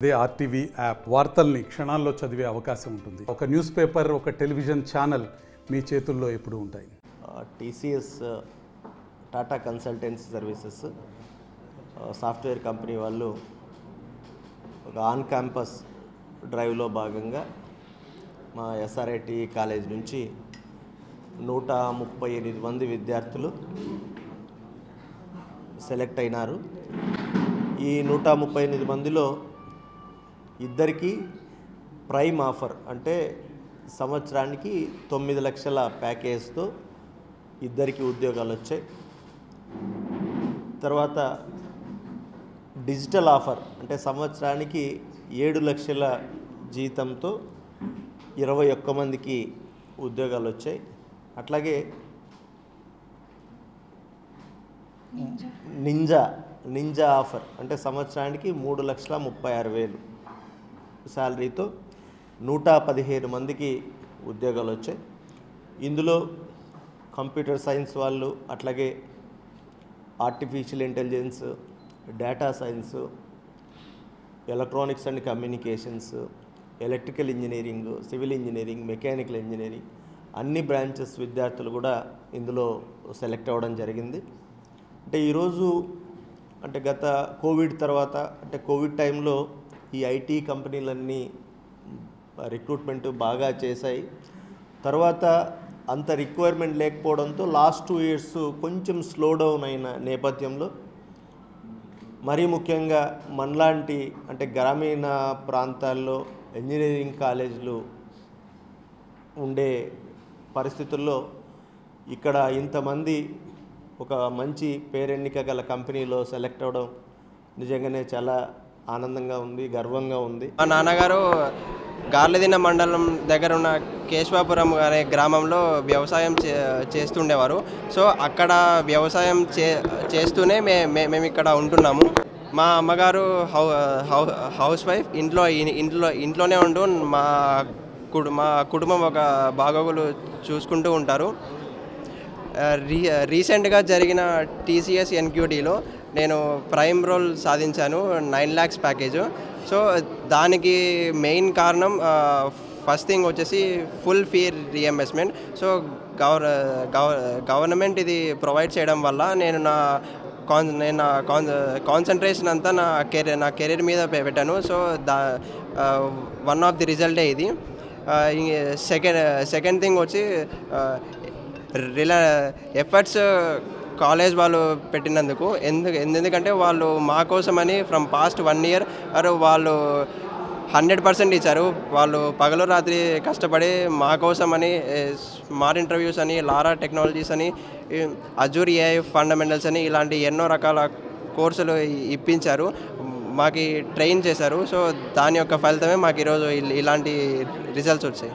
అదే RTV app వార్తల్ని క్షణాల్లో చదివే అవకాశం ఉంటుంది. ఒక న్యూస్ పేపర్, ఒక టెలివిజన్ ఛానల్ మీ చేతుల్లో ఎప్పుడూ ఉంటాయి. TCS Tata consultancy services software company వాళ్ళు ఒక ఆన్ క్యాంపస్ డ్రైవ్లో భాగంగా మా ఎస్ఆర్ఐటి కాలేజ్ నుంచి 138 మంది విద్యార్థులు సెలెక్ట్ అయినారు. ఈ 138 మందిలో ఇద్దరికి ప్రైమ్ ఆఫర్ అంటే సంవత్సరానికి 9 లక్షల ప్యాకేజ్తో ఇద్దరికి ఉద్యోగాలు వచ్చాయి. తర్వాత డిజిటల్ ఆఫర్ అంటే సంవత్సరానికి 7 లక్షల జీతంతో 21 మందికి ఉద్యోగాలు వచ్చాయి. అట్లాగే నింజా ఆఫర్ అంటే సంవత్సరానికి 3,36,000 శాలరీతో 115 మందికి ఉద్యోగాలు వచ్చాయి. ఇందులో కంప్యూటర్ సైన్స్ వాళ్ళు, అట్లాగే artificial intelligence, data science, electronics and communications, electrical engineering, civil engineering, mechanical engineering అన్ని బ్రాంచెస్ విద్యార్థులు కూడా ఇందులో సెలెక్ట్ అవ్వడం జరిగింది. అంటే ఈరోజు అంటే గత కోవిడ్ తర్వాత అంటే కోవిడ్ టైంలో ఈ ఐటీ కంపెనీలన్నీ రిక్రూట్మెంట్ బాగా చేశాయి. తర్వాత అంత రిక్వైర్మెంట్ లేకపోవడంతో లాస్ట్ 2 years కొంచెం స్లో డౌన్ అయిన నేపథ్యంలో మరీ ముఖ్యంగా మనలాంటి అంటే గ్రామీణ ప్రాంతాల్లో ఇంజనీరింగ్ కాలేజీలు ఉండే పరిస్థితుల్లో ఇక్కడ ఇంతమంది ఒక మంచి పేరెన్నిక గల కంపెనీలో సెలెక్ట్ అవ్వడం నిజంగానే చాలా ఆనందంగా ఉంది, గర్వంగా ఉంది. మా నాన్నగారు గార్లదిన్న మండలం దగ్గర ఉన్న కేశవాపురం అనే గ్రామంలో వ్యవసాయం చేస్తుండేవారు. సో అక్కడ వ్యవసాయం చేస్తూనే మేము ఇక్కడ ఉంటున్నాము. మా అమ్మగారు హౌస్ వైఫ్, ఇంట్లోనే ఉంటూ మా కుటుంబం ఒక బాగోగులు చూసుకుంటూ ఉంటారు. రీసెంట్గా జరిగిన టీసీఎస్ ఎన్క్యూటీలో నేను ప్రైమ్ రోల్ సాధించాను, 9 lakhs ప్యాకేజ్. సో దానికి మెయిన్ కారణం ఫస్ట్ థింగ్ వచ్చేసి full fee reimbursement. So government ఇది ప్రొవైడ్ చేయడం వల్ల నేను నా కాన్సన్ట్రేషన్ అంతా నా కెరీర్ మీద పెట్టాను. సో వన్ ఆఫ్ ది రిజల్టే ఇది. సెకండ్ థింగ్ వచ్చి ఎఫర్ట్స్ కాలేజ్ వాళ్ళు పెట్టినందుకు. ఎందుకంటే వాళ్ళు మా కోసమని ఫ్రమ్ పాస్ట్ 1 year వాళ్ళు 100% ఇచ్చారు. వాళ్ళు పగలు రాత్రి కష్టపడి మా కోసమని స్మార్ట్ ఇంటర్వ్యూస్ అని, లారా టెక్నాలజీస్ అని, అజూర్ ఏఐ ఫండమెంటల్స్ అని ఇలాంటి ఎన్నో రకాల కోర్సులు ఇప్పించారు, మాకు ట్రైన్ చేశారు. సో దాని యొక్క ఫలితమే మాకు ఈరోజు ఇలాంటి రిజల్ట్స్ వచ్చాయి.